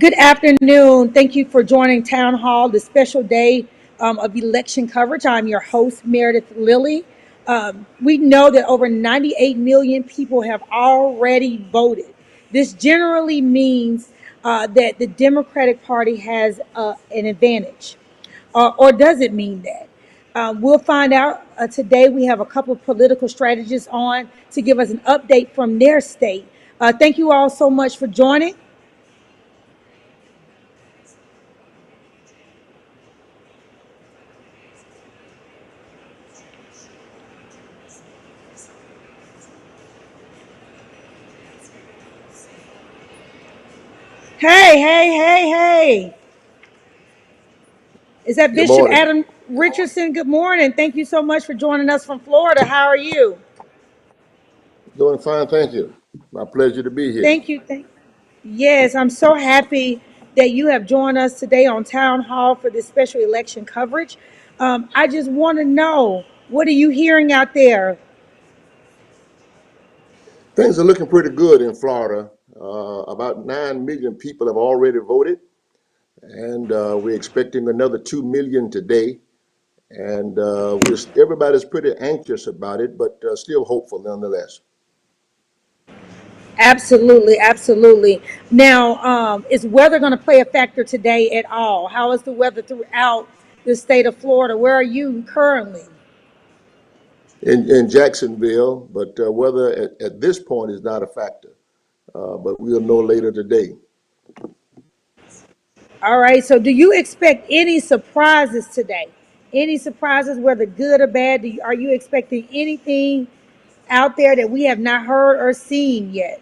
Good afternoon. Thank you for joining Town Hall, the special day of election coverage. I'm your host, Meredith Lilly. We know that over 98 million people have already voted. This generally means that the Democratic Party has an advantage. Or does it mean that? We'll find out today. We have a couple of political strategists on to give us an update from their state. Thank you all so much for joining. Hey, hey, hey, hey. Is that Good Bishop morning. Adam Richardson? Good morning. Thank you so much for joining us from Florida. How are you? Doing fine, thank you. My pleasure to be here. Thank you. Yes, I'm so happy that you have joined us today on Town Hall for this special election coverage. I just want to know, what are you hearing out there? Things are looking pretty good in Florida. About 9 million people have already voted, and we're expecting another 2 million today. And everybody's pretty anxious about it, but still hopeful nonetheless. Absolutely, absolutely. Now, is weather going to play a factor today at all? How is the weather throughout the state of Florida? Where are you currently? In Jacksonville, but weather at this point is not a factor. But we'll know later today. All right. So, do you expect any surprises today? Any surprises, whether good or bad? Are you expecting anything out there that we have not heard or seen yet?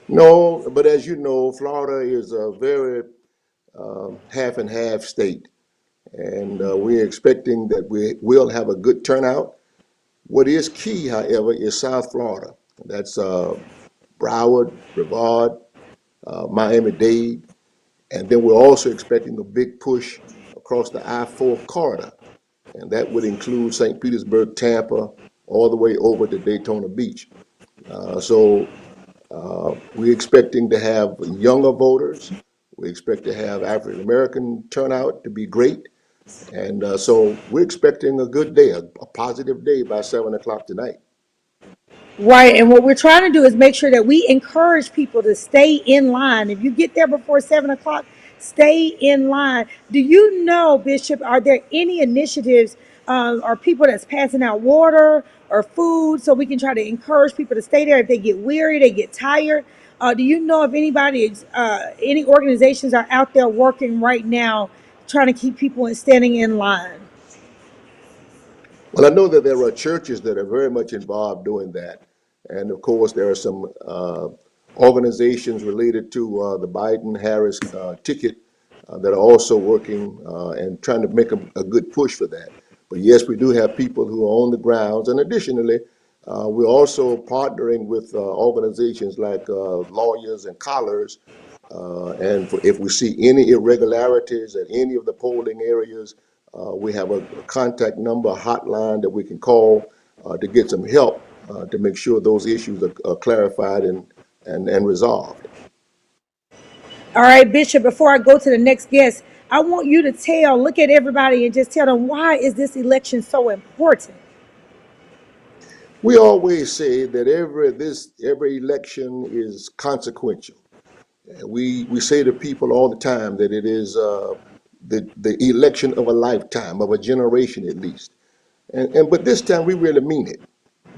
No, but as you know, Florida is a very half and half state. And we're expecting that we will have a good turnout. What is key, however, is South Florida. That's Broward, Brevard, Miami-Dade, and then we're also expecting a big push across the I-4 corridor, and that would include St. Petersburg, Tampa, all the way over to Daytona Beach. So we're expecting to have younger voters. We expect to have African American turnout to be great. And so we're expecting a good day, a positive day by 7 o'clock tonight. Right. And what we're trying to do is make sure that we encourage people to stay in line. If you get there before 7 o'clock, stay in line. Do you know, Bishop, are there any initiatives or people that's passing out water or food so we can try to encourage people to stay there if they get weary, they get tired? Do you know if any organizations are out there working right now trying to keep people standing in line? Well, I know that there are churches that are very much involved doing that. And of course, there are some organizations related to the Biden Harris ticket that are also working and trying to make a good push for that. But yes, we do have people who are on the grounds. And additionally, we're also partnering with organizations like lawyers and collars. If we see any irregularities at any of the polling areas, we have a contact number, a hotline that we can call to get some help to make sure those issues are clarified and resolved. All right, Bishop, before I go to the next guest, I want you to look at everybody and just tell them, why is this election so important? We always say that every election is consequential. We say to people all the time that it is the election of a lifetime, of a generation at least. But this time we really mean it.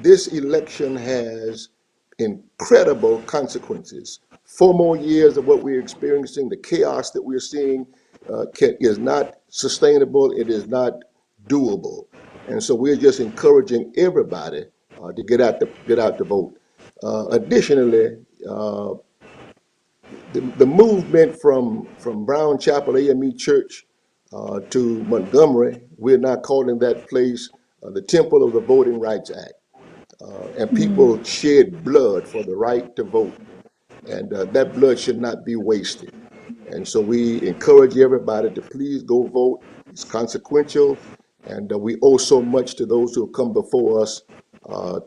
This election has incredible consequences. 4 more years of what we're experiencing, the chaos that we're seeing, is not sustainable. It is not doable. And so we're just encouraging everybody to get out to vote. Additionally, the movement from Brown Chapel AME Church to Montgomery, we're now calling that place the Temple of the Voting Rights Act. And people shed blood for the right to vote. And that blood should not be wasted. And so we encourage everybody to please go vote. It's consequential. And we owe so much to those who have come before us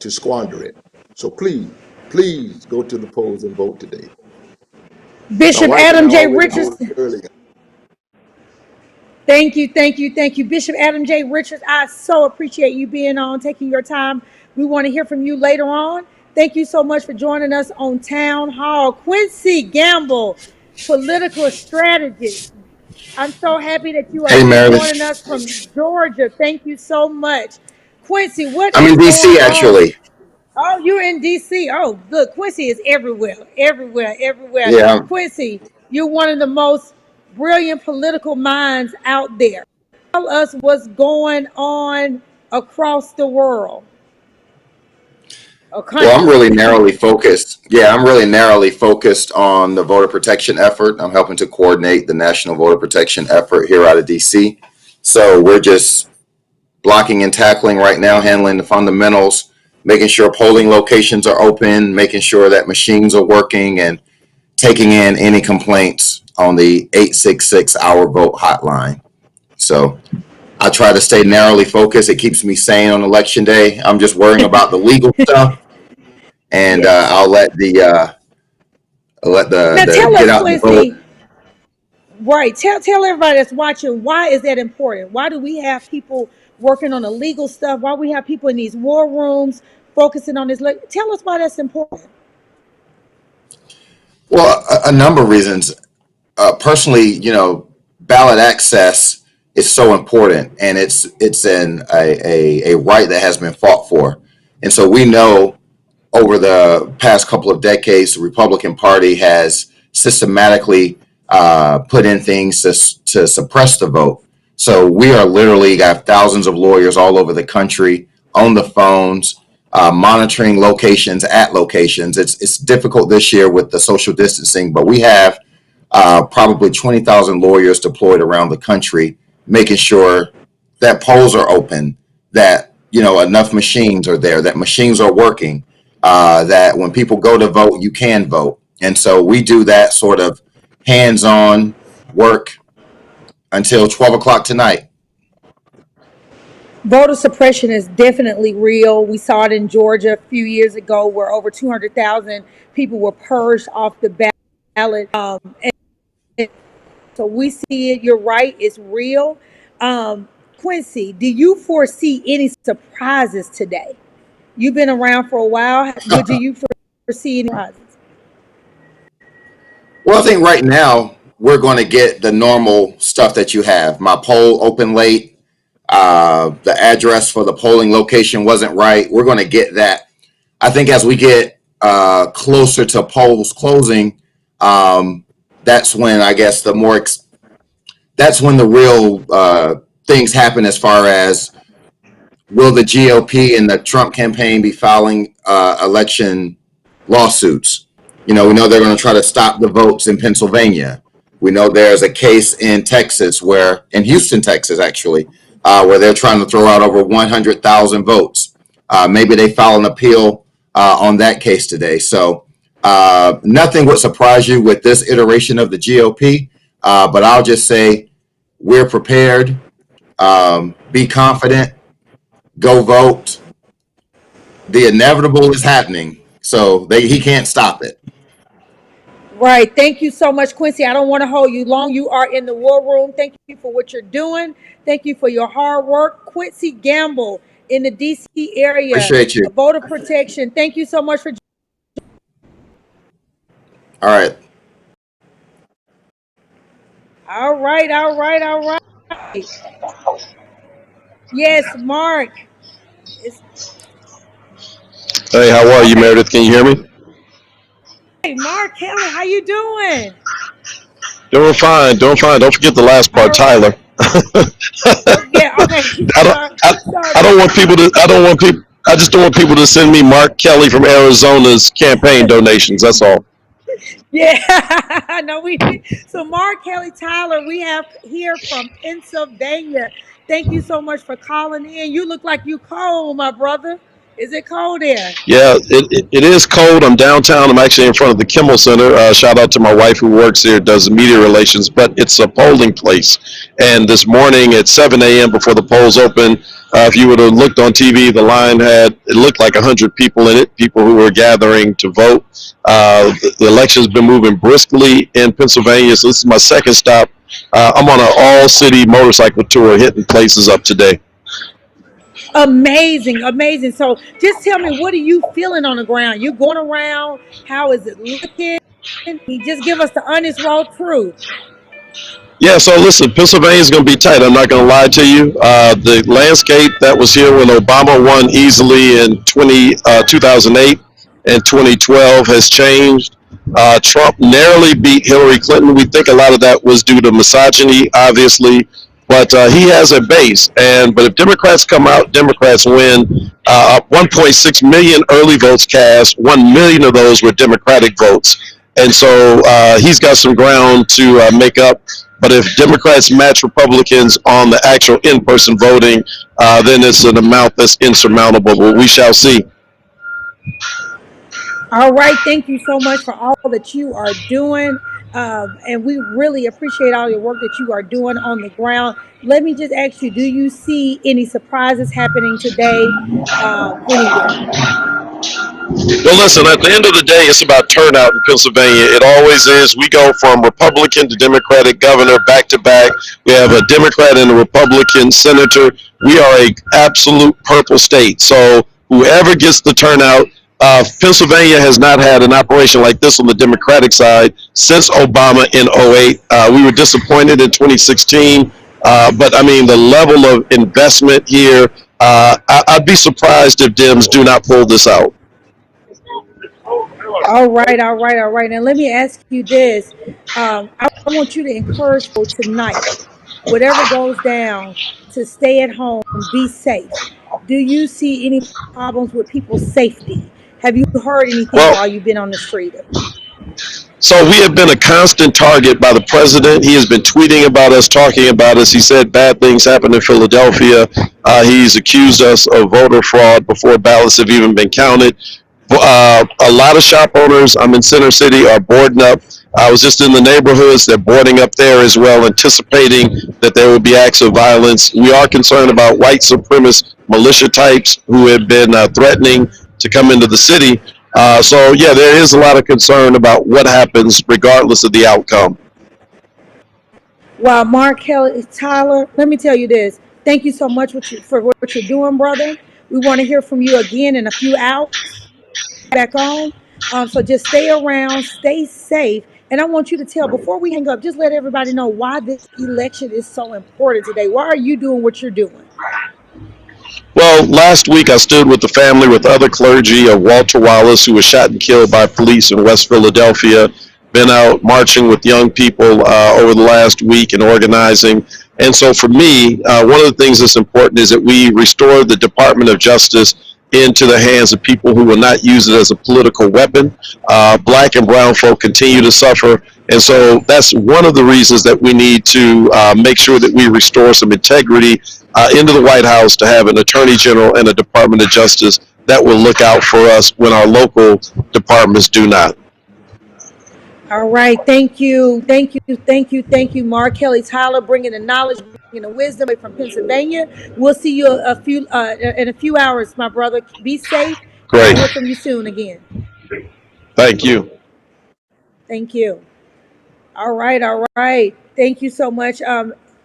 to squander it. So please go to the polls and vote today. My Bishop wife and I Adam J. always go Richardson. early. Thank you, thank you, thank you. Bishop Adam J. Richards, I so appreciate you being on, taking your time. We want to hear from you later on. Thank you so much for joining us on Town Hall. Quincy Gamble, political strategist. I'm so happy that you are Hey, here Meredith. joining us from Georgia. Thank you so much. Quincy, what I'm is in going DC on? actually. Oh, you're in DC. Oh, look, Quincy is everywhere, everywhere, everywhere. Yeah. Quincy, you're one of the most brilliant political minds out there. Tell us what's going on across the world or Well, I'm country. really narrowly focused. Yeah, I'm really narrowly focused on the voter protection effort. I'm helping to coordinate the national voter protection effort here out of DC. So we're just blocking and tackling right now, handling the fundamentals, making sure polling locations are open, making sure that machines are working, and taking in any complaints on the 866 Our Vote hotline. So I try to stay narrowly focused. It keeps me sane on election day. I'm just worrying about the legal stuff, and Yes. I'll let Now the tell get us, out the vote. Quincy, right? Tell everybody that's watching, why is that important? Why do we have people working on the legal stuff? Why we have people in these war rooms focusing on this? Tell us why that's important. Well, a number of reasons. Personally, ballot access is so important, and it's a right that has been fought for, and so we know over the past couple of decades, the Republican Party has systematically put in things to suppress the vote. So we are literally got thousands of lawyers all over the country on the phones, monitoring locations at locations. It's difficult this year with the social distancing, but we have probably 20,000 lawyers deployed around the country, making sure that polls are open, that enough machines are there, that machines are working, that when people go to vote, you can vote. And so we do that sort of hands-on work until 12 o'clock tonight. Voter suppression is definitely real. We saw it in Georgia a few years ago where over 200,000 people were purged off the ballot. And so we see it. You're right. It's real. Quincy, do you foresee any surprises today? You've been around for a while. Do you foresee any surprises? Well, I think right now we're going to get the normal stuff that you have. My poll opened late. The address for the polling location wasn't right. We're going to get that. I think as we get closer to polls closing, that's when I guess that's when the real things happen as far as will the GOP and the Trump campaign be filing election lawsuits? We know they're going to try to stop the votes in Pennsylvania. We know there's a case in Texas in Houston, Texas, actually, where they're trying to throw out over 100,000 votes. Maybe they file an appeal on that case today. So nothing would surprise you with this iteration of the GOP. But I'll just say we're prepared. Be confident. Go vote. The inevitable is happening, so he can't stop it. Right. Thank you so much, Quincy. I don't want to hold you long. You are in the war room. Thank you for what you're doing. Thank you for your hard work. Quincy Gamble in the DC area, Appreciate you. voter protection. Thank you so much for. All right. All right, all right, all right. Yes, Mark. It's Hey, how are you, okay. Meredith? Can you hear me? Hey, Mark Kelly, how you doing? Doing fine, doing fine. Don't forget the last part, All right. Tyler. Yeah, okay. I don't, Sorry, I, sorry I don't about want people to. I don't want people. I just don't want people to send me Mark Kelly from Arizona's campaign donations. That's all. yeah. No, so Mark Kelly Tyler, we have here from Pennsylvania. Thank you so much for calling in. You look like you cold, my brother. Is it cold there? Yeah, it is cold. I'm downtown. I'm actually in front of the Kimmel Center. Shout out to my wife who works here, does media relations, but it's a polling place. And this morning at 7 a.m. before the polls open, if you would have looked on TV, the line it looked like 100 people in it, people who were gathering to vote. The election's been moving briskly in Pennsylvania, so this is my second stop. I'm on an all-city motorcycle tour, hitting places up today. Amazing, amazing. So just tell me, what are you feeling on the ground? You going around? How is it looking? You just give us the honest, raw truth. Yeah, so listen, Pennsylvania's going to be tight. I'm not going to lie to you. The landscape that was here when Obama won easily in 2008 and 2012 has changed. Trump narrowly beat Hillary Clinton. We think a lot of that was due to misogyny, obviously, but he has a base. But if Democrats come out, Democrats win. 1.6 million early votes cast. 1 million of those were Democratic votes. And so he's got some ground to make up. But if Democrats match Republicans on the actual in-person voting, then it's an amount that's insurmountable. But we shall see. All right. Thank you so much for all that you are doing. And we really appreciate all your work that you are doing on the ground. Let me just ask you, do you see any surprises happening today anywhere? Well, listen, at the end of the day, it's about turnout in Pennsylvania. It always is. We go from Republican to Democratic governor back to back. We have a Democrat and a Republican senator. We are a absolute purple state. So whoever gets the turnout, Pennsylvania has not had an operation like this on the Democratic side since Obama in '08. We were disappointed in 2016. But I mean, the level of investment here, I'd be surprised if Dems do not pull this out. All right, all right, all right. And let me ask you this. I want you to encourage people tonight, whatever goes down, to stay at home, be safe. Do you see any problems with people's safety? Have you heard anything Well, while you've been on the street? so we have been a constant target by the president. He has been tweeting about us, talking about us. He said bad things happened in Philadelphia. He's accused us of voter fraud before ballots have even been counted. A lot of shop owners, I'm in Center City, are boarding up. I was just in the neighborhoods. They're boarding up there as well, anticipating that there will be acts of violence. We are concerned about white supremacist militia types who have been threatening to come into the city. So, yeah, there is a lot of concern about what happens regardless of the outcome. Well, Mark Kelly, Tyler, let me tell you this. Thank you so much for what you're doing, brother. We want to hear from you again in a few hours. Back on. So just stay around, stay safe. And I want you to tell, before we hang up, just let everybody know why this election is so important today. Why are you doing what you're doing? Well, last week I stood with the family with other clergy of Walter Wallace, who was shot and killed by police in West Philadelphia. Been out marching with young people over the last week and organizing. And so for me, one of the things that's important is that we restore the Department of Justice into the hands of people who will not use it as a political weapon. Black and brown folk continue to suffer. And so that's one of the reasons that we need to make sure that we restore some integrity into the White House, to have an attorney general and a Department of Justice that will look out for us when our local departments do not. All right. Thank you. Thank you. Thank you. Thank you, Mark Kelly Tyler, bringing the knowledge, bringing the wisdom from Pennsylvania. We'll see you in a few hours, my brother. Be safe, and I'll Great. hear from you soon again. Thank you. Thank you. All right. All right. Thank you so much.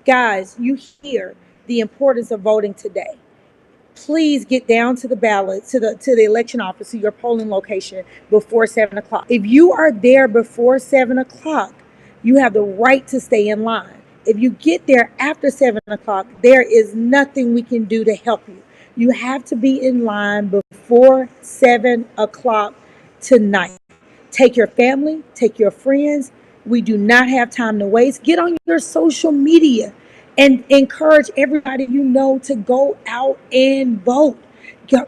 Guys, you hear the importance of voting today. Please get down to the ballot, to the election office, to your polling location before 7 o'clock. If you are there before 7 o'clock, you have the right to stay in line. If you get there after 7 o'clock, there is nothing we can do to help you. You have to be in line before 7 o'clock tonight. Take your family, take your friends. We do not have time to waste. Get on your social media and encourage everybody you know to go out and vote.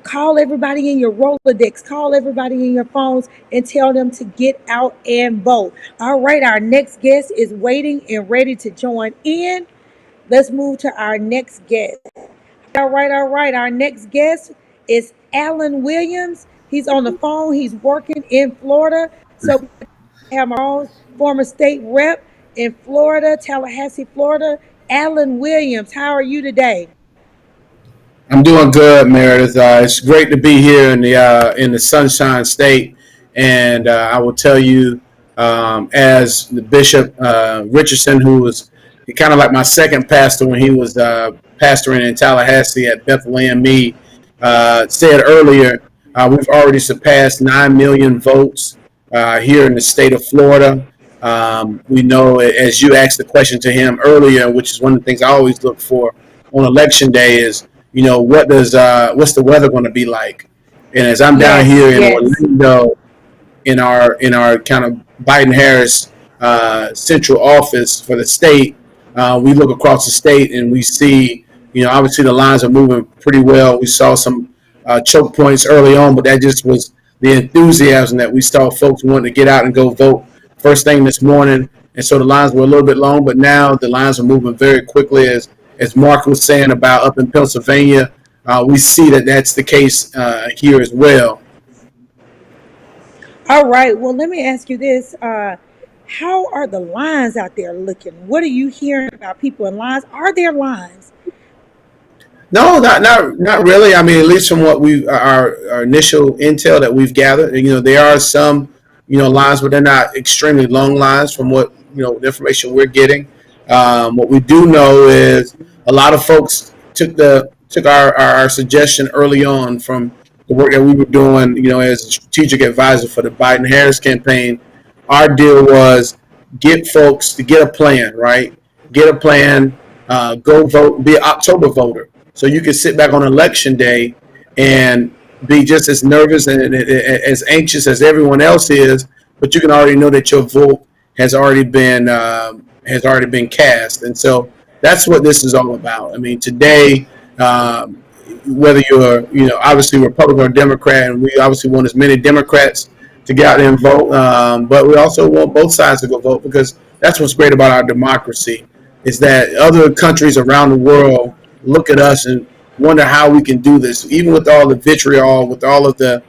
Call everybody in your Rolodex, call everybody in your phones, and tell them to get out and vote. All right, our next guest is waiting and ready to join in. Let's move to our next guest. All right, our next guest is Alan Williams. He's on the phone. He's working in Florida. So we have my own former state rep in Florida, Tallahassee, Florida, Alan Williams. How are you today? I'm doing good, Meredith. It's great to be here in the Sunshine State, and I will tell you, as the Bishop Richardson, who was kind of like my second pastor when he was pastoring in Tallahassee at Bethlehem Me, said earlier, we've already surpassed 9 million votes here in the state of Florida. We know, as you asked the question to him earlier, which is one of the things I always look for on election day, is what's the weather going to be like? And as I'm down Yes, here in yes. Orlando, in our kind of Biden Harris central office for the state, we look across the state and we see, obviously the lines are moving pretty well. We saw some choke points early on, but that just was the enthusiasm that we saw folks wanting to get out and go vote first thing this morning. And so the lines were a little bit long, but now the lines are moving very quickly. As Mark was saying about up in Pennsylvania, we see that that's the case here as well. All right. Well, let me ask you this. How are the lines out there looking? What are you hearing about people in lines? Are there lines? No, not really. I mean, at least from what our initial intel that we've gathered, there are some, lines, but they're not extremely long lines from what the information we're getting. What we do know is a lot of folks took our suggestion early on from the work that we were doing, as a strategic advisor for the Biden Harris campaign. Our deal was get folks to get a plan, right? Get a plan, go vote, be an October voter. So you can sit back on election day and be just as nervous and as anxious as everyone else is, but you can already know that your vote has already been cast. And so that's what this is all about. I mean, today, whether you're, obviously Republican or Democrat, and we obviously want as many Democrats to get out there and vote, but we also want both sides to go vote, because that's what's great about our democracy, is that other countries around the world look at us and wonder how we can do this, even with all the vitriol, with all of the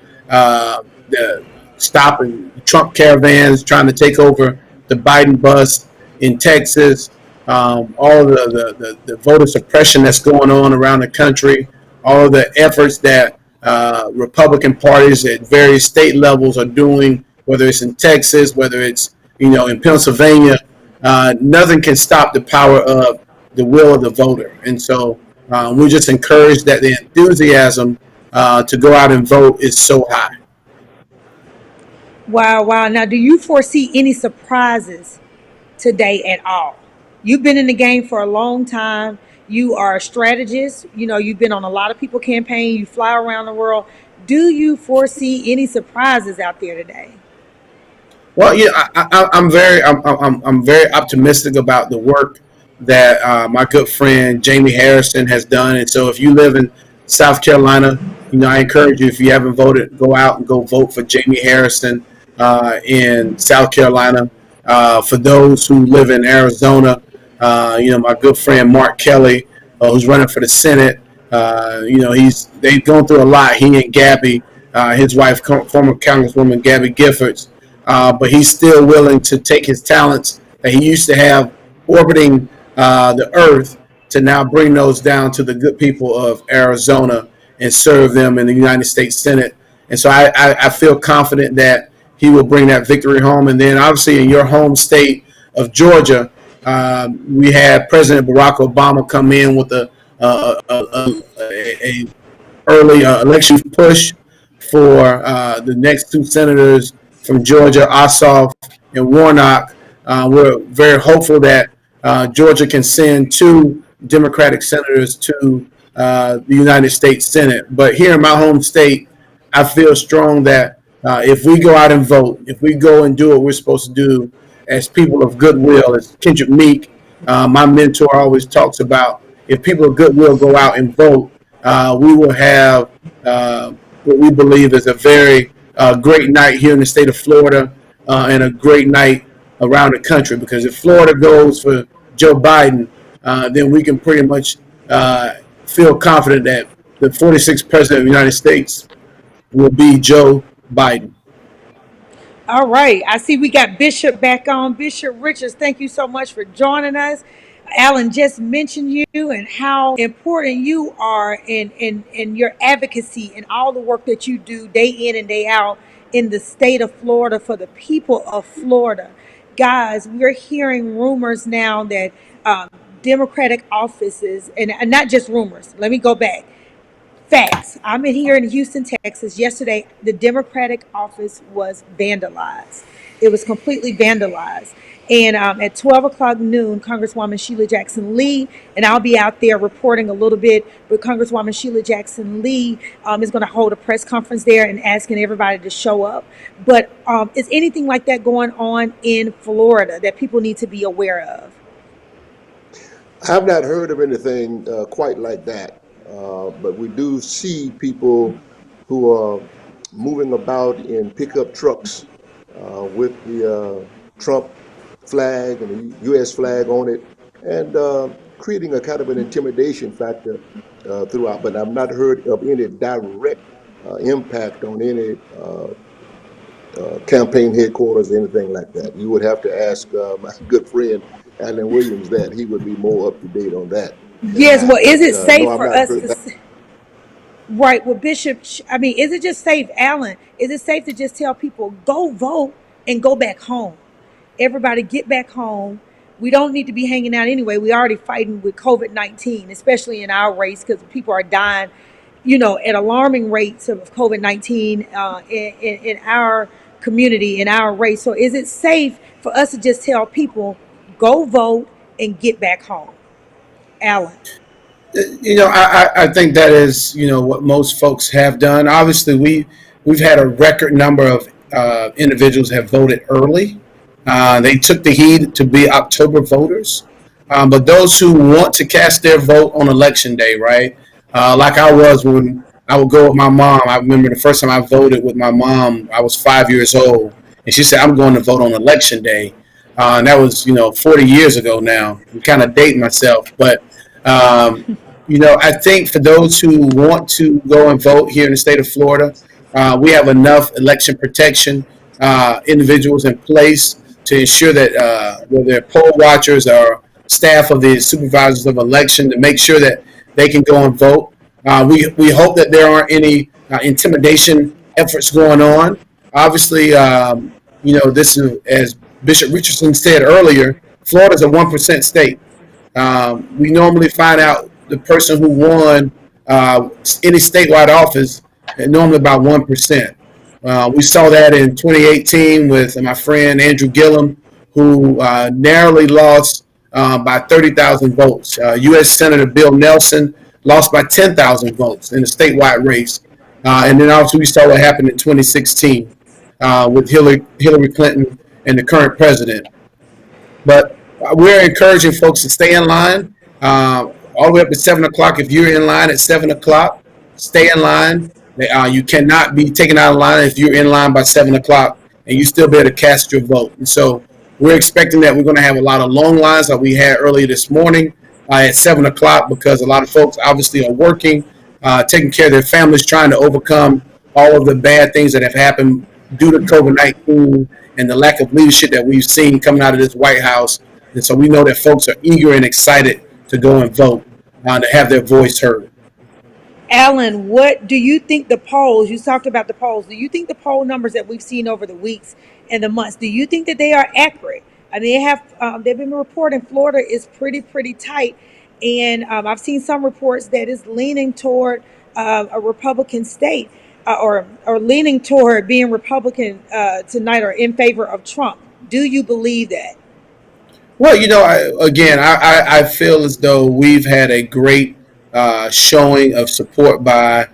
stopping Trump caravans trying to take over the Biden bus in Texas, all the voter suppression that's going on around the country, all of the efforts that Republican parties at various state levels are doing, whether it's in Texas, whether it's in Pennsylvania. Nothing can stop the power of the will of the voter. And so we're just encouraged that the enthusiasm to go out and vote is so high. Wow, wow. Now, do you foresee any surprises today at all? You've been in the game for a long time. You are a strategist. You've been on a lot of people campaign. You fly around the world. Do you foresee any surprises out there today? Well, yeah, I'm very optimistic about the work that my good friend Jamie Harrison has done. And so, if you live in South Carolina, I encourage you, if you haven't voted, go out and go vote for Jamie Harrison in South Carolina. For those who live in Arizona, my good friend Mark Kelly, who's running for the Senate. They've gone through a lot. He and Gabby, his wife, former Congresswoman Gabby Giffords. But he's still willing to take his talents that he used to have orbiting the earth to now bring those down to the good people of Arizona and serve them in the United States Senate. And so I feel confident that he will bring that victory home. And then obviously in your home state of Georgia, we had President Barack Obama come in with a early election push for the next two senators from Georgia, Ossoff and Warnock. We're very hopeful that Georgia can send two Democratic senators to the United States Senate. But here in my home state, I feel strong that if we go out and vote, if we go and do what we're supposed to do as people of goodwill, as Kendrick Meek, my mentor, always talks about, if people of goodwill go out and vote, we will have what we believe is a very great night here in the state of Florida and a great night around the country. Because if Florida goes for Joe Biden, then we can pretty much feel confident that the 46th president of the United States will be Joe Biden. All right. I see we got Bishop back on. Bishop Richards, thank you so much for joining us. Alan just mentioned you and how important you are in your advocacy and all the work that you do day in and day out in the state of Florida for the people of Florida. Guys, we're hearing rumors now that Democratic offices, and not just rumors, let me go back. Facts. I'm in here in Houston, Texas. Yesterday, the Democratic office was vandalized. It was completely vandalized. And at 12 o'clock noon, Congresswoman Sheila Jackson Lee, and I'll be out there reporting a little bit, but Congresswoman Sheila Jackson Lee is going to hold a press conference there and asking everybody to show up. But is anything like that going on in Florida that people need to be aware of? I've not heard of anything quite like that, but we do see people who are moving about in pickup trucks with the Trump flag and the U.S. flag on it, and creating a kind of an intimidation factor throughout. But I've not heard of any direct impact on any campaign headquarters or anything like that. You would have to ask my good friend Alan Williams that. He would be more up to date on that than Yes, well, I. is it But safe no, I've for not us heard to that. right, well, Bishop, I mean, is it just safe, Alan? Is it safe to just tell people, go vote and go back home? Everybody get back home. We don't need to be hanging out anyway. We already fighting with COVID-19, especially in our race, because people are dying, at alarming rates of COVID-19 in our community, in our race. So is it safe for us to just tell people, go vote and get back home? Alan. I think that is, what most folks have done. Obviously, we've had a record number of individuals have voted early. They took the heed to be October voters. But those who want to cast their vote on election day, right? Like I was when I would go with my mom. I remember the first time I voted with my mom, I was 5 years old. And she said, I'm going to vote on election day. And that was, 40 years ago now. I'm kind of dating myself. But, I think for those who want to go and vote here in the state of Florida, we have enough election protection individuals in place to ensure that whether they're poll watchers or staff of the supervisors of election, to make sure that they can go and vote. We hope that there aren't any intimidation efforts going on. Obviously, this is, as Bishop Richardson said earlier, Florida's a 1% state. We normally find out the person who won any statewide office at normally about 1%. We saw that in 2018 with my friend Andrew Gillum, who narrowly lost by 30,000 votes. U.S. Senator Bill Nelson lost by 10,000 votes in a statewide race. And then also we saw what happened in 2016 with Hillary Clinton and the current president. But we're encouraging folks to stay in line all the way up to 7 o'clock. If you're in line at 7 o'clock, stay in line. You cannot be taken out of line if you're in line by 7 o'clock, and you still be able to cast your vote. And so we're expecting that we're going to have a lot of long lines like we had earlier this morning at 7 o'clock, because a lot of folks obviously are working, taking care of their families, trying to overcome all of the bad things that have happened due to COVID-19 and the lack of leadership that we've seen coming out of this White House. And so we know that folks are eager and excited to go and vote, to have their voice heard. Alan, what do you think the polls, you talked about the polls, do you think the poll numbers that we've seen over the weeks and the months, do you think that they are accurate? I mean, they've been reporting Florida is pretty tight. And I've seen some reports that is leaning toward a Republican state or leaning toward being Republican tonight or in favor of Trump. Do you believe that? Well, I feel as though we've had a great showing of support by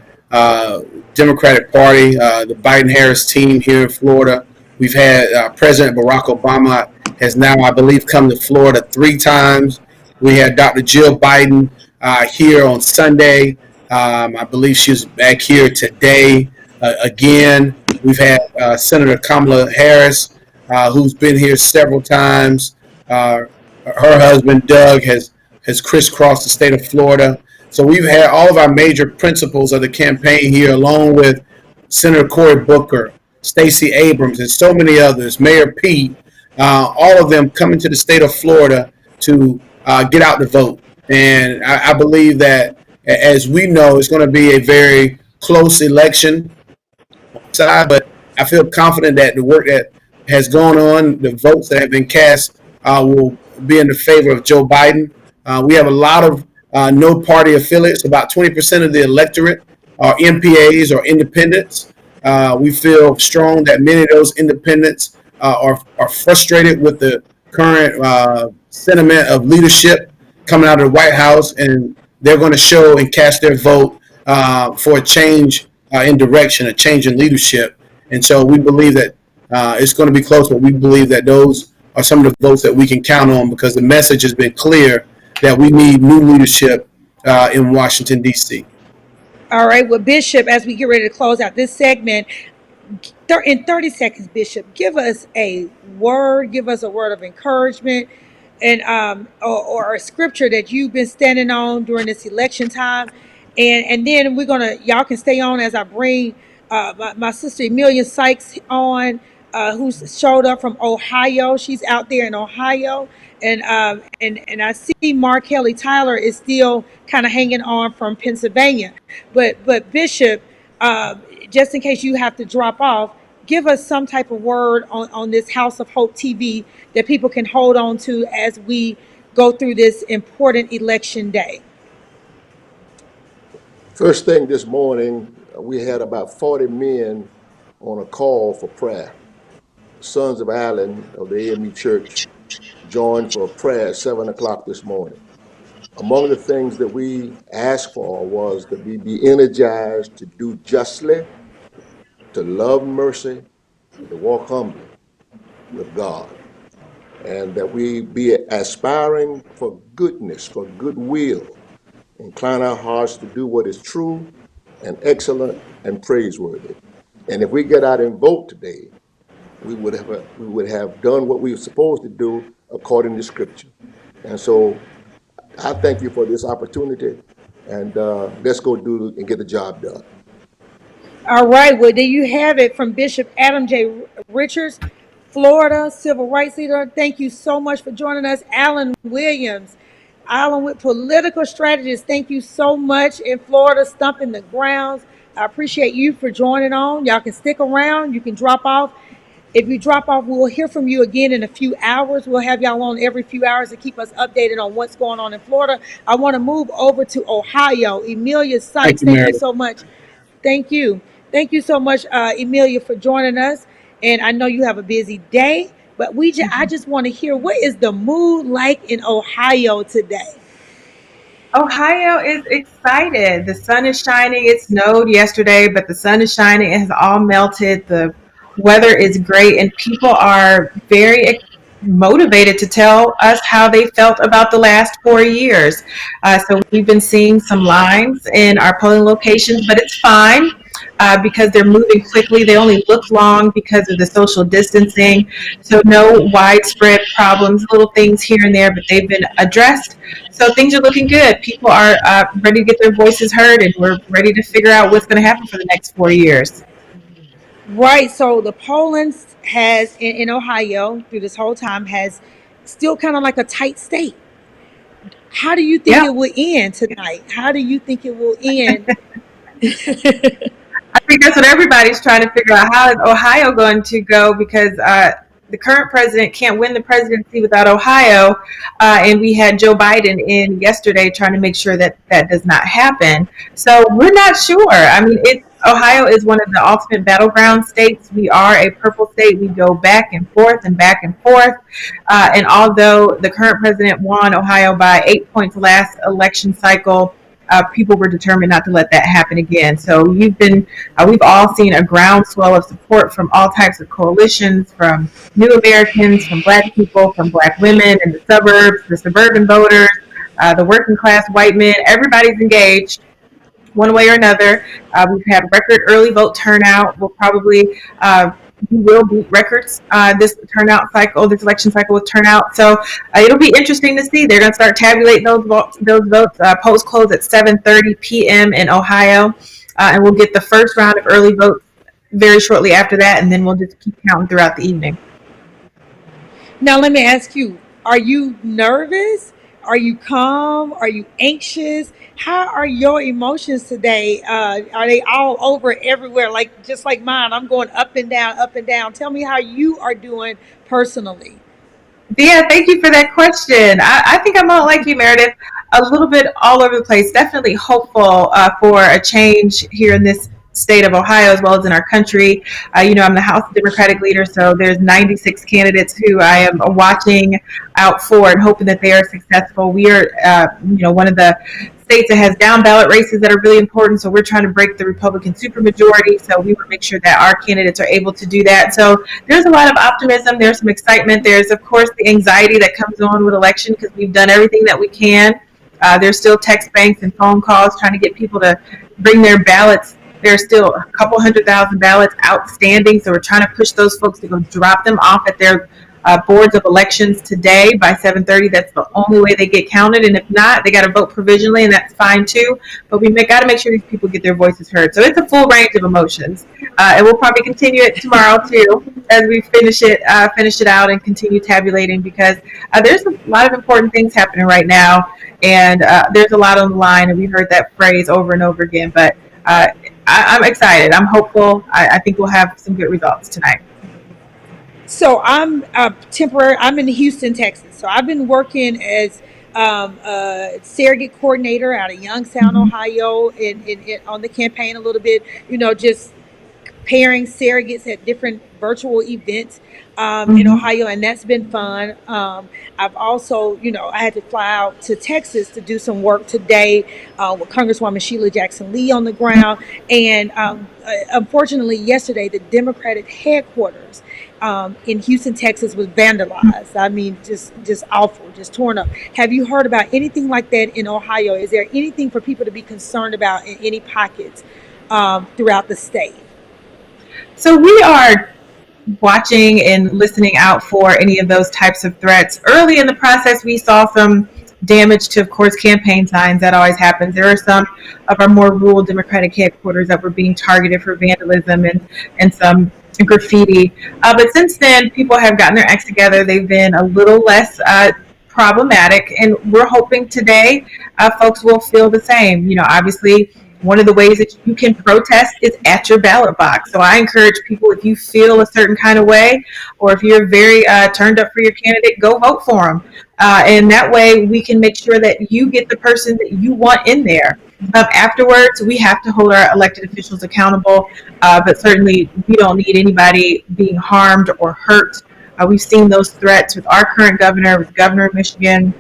Democratic Party, the Biden-Harris team here in Florida. We've had President Barack Obama has now, I believe, come to Florida 3 times. We had Dr. Jill Biden here on Sunday. I believe she's back here today again. We've had Senator Kamala Harris, who's been here several times. Her husband, Doug, has crisscrossed the state of Florida. So we've had all of our major principals of the campaign here, along with Senator Cory Booker, Stacey Abrams, and so many others, Mayor Pete, all of them coming to the state of Florida to get out the vote. And I believe that, as we know, it's going to be a very close election side, but I feel confident that the work that has gone on, the votes that have been cast, will be in the favor of Joe Biden. We have a lot of no party affiliates. About 20% of the electorate are MPAs or independents. We feel strong that many of those independents are frustrated with the current sentiment of leadership coming out of the White House, and they're going to show and cast their vote for a change in direction, a change in leadership. And so we believe that it's going to be close, but we believe that those are some of the votes that we can count on, because the message has been clear that we need new leadership in Washington, D.C. All right, well, Bishop, as we get ready to close out this segment, in 30 seconds, Bishop, give us a word, give us a word of encouragement, and or a scripture that you've been standing on during this election time, and then y'all can stay on as I bring my sister Amelia Sykes on, who showed up from Ohio. She's out there in Ohio, and I see Mark Kelly Tyler is still kind of hanging on from Pennsylvania, but Bishop, just in case you have to drop off, give us some type of word on this House of Hope TV that people can hold on to as we go through this important election day. First thing this morning, we had about 40 men on a call for prayer. Sons of Allen of the AME Church joined for prayer at 7 o'clock this morning. Among the things that we asked for was that we be energized to do justly, to love mercy, and to walk humbly with God. And that we be aspiring for goodness, for goodwill, incline our hearts to do what is true and excellent and praiseworthy. And if we get out and vote today, we would have done what we were supposed to do according to Scripture. And so I thank you for this opportunity, and let's go do and get the job done. All right, well, there you have it from Bishop Adam J. Richards, Florida civil rights leader. Thank you so much for joining us. Alan Williams, Alan with political strategist. Thank you so much in Florida, stumping the grounds. I appreciate you for joining on. Y'all can stick around. You can drop off. If you drop off, we'll hear from you again in a few hours. We'll have y'all on every few hours to keep us updated on what's going on in Florida. I want to move over to Ohio. Emilia Sykes, thank you so much. Thank you. Thank you so much, Emilia, for joining us. And I know you have a busy day, but I just want to hear, what is the mood like in Ohio today? Ohio is excited. The sun is shining. It snowed yesterday, but the sun is shining. It has all melted. The weather is great, and people are very motivated to tell us how they felt about the last 4 years. So we've been seeing some lines in our polling locations, but it's fine. Because they're moving quickly. They only look long because of the social distancing. So no widespread problems, little things here and there, but they've been addressed. So things are looking good. People are ready to get their voices heard, and we're ready to figure out what's going to happen for the next 4 years. Right. So the polling has in Ohio through this whole time has still kind of like a tight state. How do you think it will end tonight? How do you think it will end? I think that's what everybody's trying to figure out. How is Ohio going to go? Because the current president can't win the presidency without Ohio. And we had Joe Biden in yesterday trying to make sure that that does not happen. So we're not sure. I mean, Ohio is one of the ultimate battleground states. We are a purple state. We go back and forth and back and forth. And although the current president won Ohio by 8 points last election cycle, people were determined not to let that happen again. So we've all seen a groundswell of support from all types of coalitions, from New Americans, from Black people, from Black women in the suburbs, the suburban voters, the working class white men. Everybody's engaged one way or another. We've had record early vote turnout. We'll probably we will beat records this this election cycle with turnout. So it'll be interesting to see. They're going to start tabulating those votes. Polls close at 7:30 p.m. in Ohio, and we'll get the first round of early votes very shortly after that, and then we'll just keep counting throughout the evening. Now, let me ask you, are you nervous? Are you calm? Are you anxious? How are your emotions today? Are they all over everywhere, like just like mine? I'm going up and down, up and down. Tell me how you are doing personally. Yeah, thank you for that question. I think I'm all like you, Meredith, a little bit all over the place. Definitely hopeful for a change here in this state of Ohio as well as in our country. I'm the House Democratic leader, so there's 96 candidates who I am watching out for and hoping that they are successful. We are, one of the states that has down ballot races that are really important. So we're trying to break the Republican supermajority. So we want to make sure that our candidates are able to do that. So there's a lot of optimism. There's some excitement. There's, of course, the anxiety that comes on with election because we've done everything that we can. There's still text banks and phone calls trying to get people to bring their ballots. There's still a couple 100,000 ballots outstanding. So we're trying to push those folks to go drop them off at their boards of elections today by 7:30. That's the only way they get counted, and if not, they got to vote provisionally, and that's fine too. But we got to make sure these people get their voices heard. So it's a full range of emotions, and we'll probably continue it tomorrow too as we finish it out and continue tabulating because there's a lot of important things happening right now, and there's a lot on the line, and we heard that phrase over and over again. But I'm excited. I'm hopeful. I think we'll have some good results tonight. So I'm temporary. I'm in Houston, Texas. So I've been working as a surrogate coordinator out of Youngstown, Ohio, on the campaign a little bit. Just pairing surrogates at different virtual events in Ohio, and that's been fun. I've also, I had to fly out to Texas to do some work today with Congresswoman Sheila Jackson Lee on the ground. And unfortunately, yesterday, the Democratic headquarters in Houston, Texas was vandalized. I mean, just awful, just torn up. Have you heard about anything like that in Ohio? Is there anything for people to be concerned about in any pockets throughout the state? So we are watching and listening out for any of those types of threats. Early in the process, we saw some damage to, of course, campaign signs. That always happens. There are some of our more rural Democratic headquarters that were being targeted for vandalism and some graffiti. But since then, people have gotten their acts together. They've been a little less problematic, and we're hoping today folks will feel the same. Obviously, one of the ways that you can protest is at your ballot box. So I encourage people, if you feel a certain kind of way, or if you're very turned up for your candidate, go vote for them. And that way we can make sure that you get the person that you want in there. Afterwards, we have to hold our elected officials accountable, but certainly we don't need anybody being harmed or hurt. We've seen those threats with our current governor, with Governor of Michigan.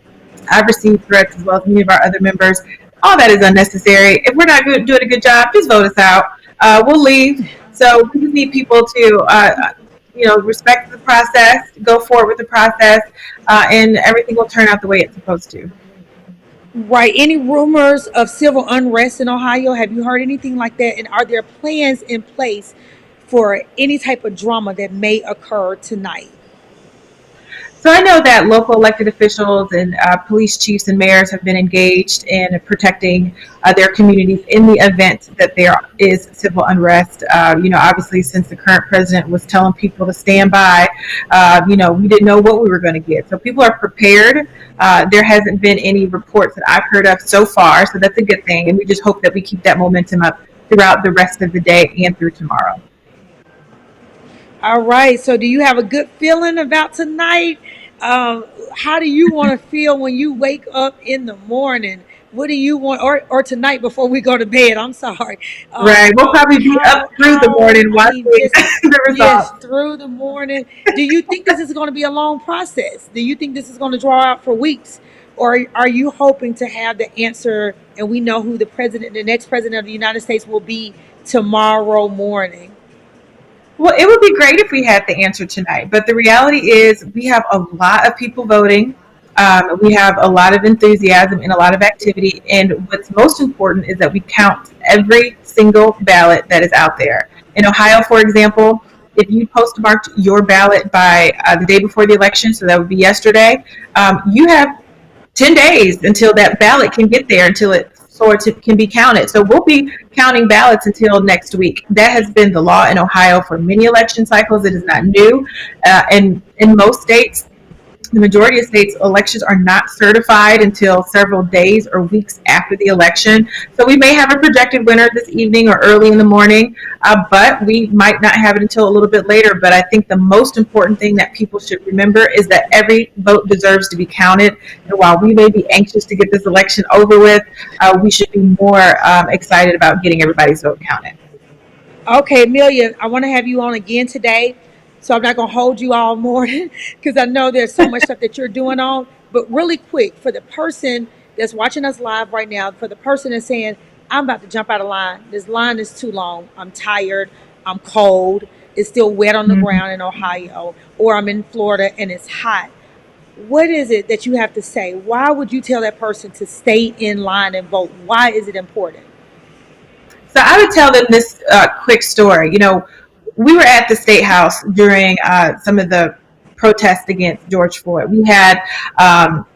I've received threats as well as many of our other members. All that is unnecessary. If we're not doing a good job, just vote us out. We'll leave. So we just need people to, respect the process, go forward with the process, and everything will turn out the way it's supposed to. Right. Any rumors of civil unrest in Ohio? Have you heard anything like that? And are there plans in place for any type of drama that may occur tonight? So I know that local elected officials and police chiefs and mayors have been engaged in protecting their communities in the event that there is civil unrest. Obviously, since the current president was telling people to stand by, we didn't know what we were going to get. So people are prepared. There hasn't been any reports that I've heard of so far, so that's a good thing. And we just hope that we keep that momentum up throughout the rest of the day and through tomorrow. All right. So do you have a good feeling about tonight? How do you want to feel when you wake up in the morning? What do you want, or tonight before we go to bed? I'm sorry. Right. We'll probably be up through the morning watching the results. Yes, through the morning. Do you think this is going to be a long process? Do you think this is going to draw out for weeks? Or are you hoping to have the answer and we know who the next president of the United States will be tomorrow morning? Well, it would be great if we had the answer tonight, but the reality is we have a lot of people voting. We have a lot of enthusiasm and a lot of activity, and what's most important is that we count every single ballot that is out there. In Ohio, for example, if you postmarked your ballot by the day before the election, so that would be yesterday, you have 10 days until that ballot can get there, until it can be counted. So we'll be counting ballots until next week. That has been the law in Ohio for many election cycles. It is not new. And in most states, the majority of states, elections are not certified until several days or weeks after the election. So we may have a projected winner this evening or early in the morning, but we might not have it until a little bit later. But I think the most important thing that people should remember is that every vote deserves to be counted. And while we may be anxious to get this election over with, we should be more excited about getting everybody's vote counted. Okay, Amelia, I want to have you on again today. So I'm not going to hold you all morning because I know there's so much stuff that you're doing on. But really quick, for the person that's watching us live right now, for the person that's saying, I'm about to jump out of line. This line is too long. I'm tired. I'm cold. It's still wet on the ground in Ohio. Or I'm in Florida and it's hot. What is it that you have to say? Why would you tell that person to stay in line and vote? Why is it important? So I would tell them this quick story. You know, we were at the State House during some of the protests against George Floyd. We had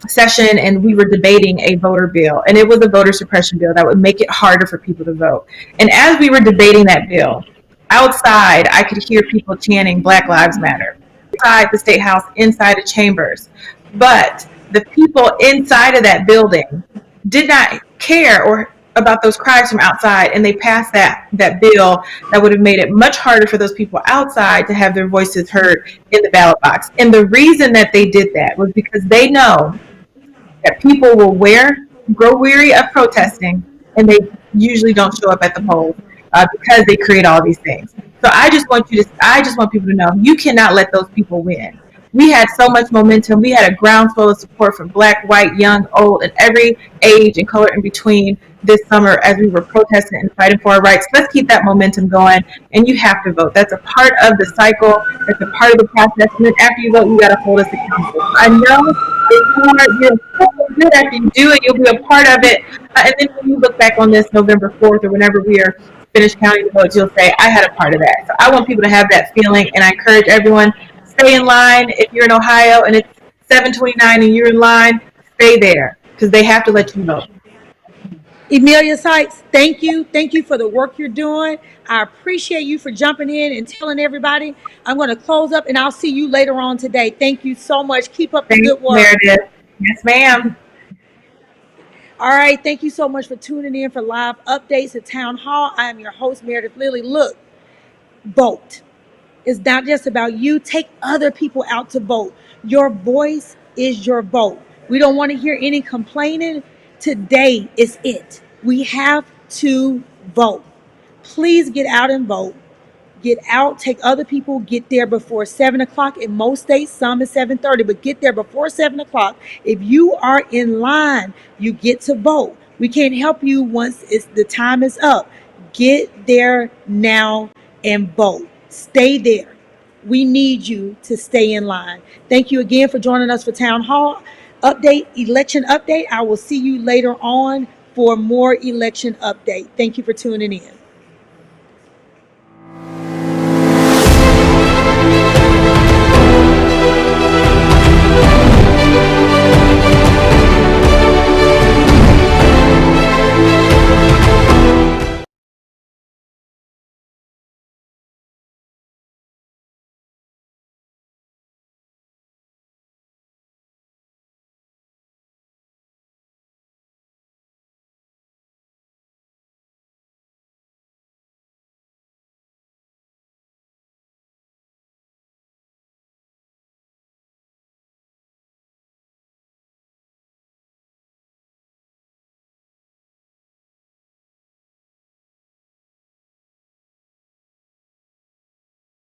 session and we were debating a voter bill, and it was a voter suppression bill that would make it harder for people to vote. And as we were debating that bill, outside I could hear people chanting Black Lives Matter inside the State House, inside the chambers. But the people inside of that building did not care or about those cries from outside, and they passed that bill that would have made it much harder for those people outside to have their voices heard in the ballot box. And the reason that they did that was because they know that people will grow weary of protesting, and they usually don't show up at the polls because they create all these things. So I just want people to know you cannot let those people win. We had so much momentum. We had a groundswell of support from Black, white, young, old, and every age and color in between this summer as we were protesting and fighting for our rights. Let's keep that momentum going, and you have to vote. That's a part of the cycle. That's a part of the process. And then after you vote, you got to hold us accountable. I know you're so good after you do it. You'll be a part of it. And then when you look back on this November 4th or whenever we are finished counting the votes, you'll say, I had a part of that. So I want people to have that feeling, and I encourage everyone, stay in line. If you're in Ohio and it's 7:29 and you're in line, stay there because they have to let you know. Emilia Sykes, thank you. Thank you for the work you're doing. I appreciate you for jumping in and telling everybody. I'm going to close up and I'll see you later on today. Thank you so much. Keep up the Thanks, good work. Meredith. Yes, ma'am. All right. Thank you so much for tuning in for live updates at Town Hall. I am your host, Meredith Lilly. Look, vote. It's not just about you. Take other people out to vote. Your voice is your vote. We don't want to hear any complaining. Today is it. We have to vote. Please get out and vote. Get out, take other people, get there before 7 o'clock. In most states, some is 7:30, but get there before 7 o'clock. If you are in line, you get to vote. We can't help you once the time is up. Get there now and vote. Stay there. We need you to stay in line. Thank you again for joining us for Town Hall election update. I will see you later on for more election update. Thank you for tuning in.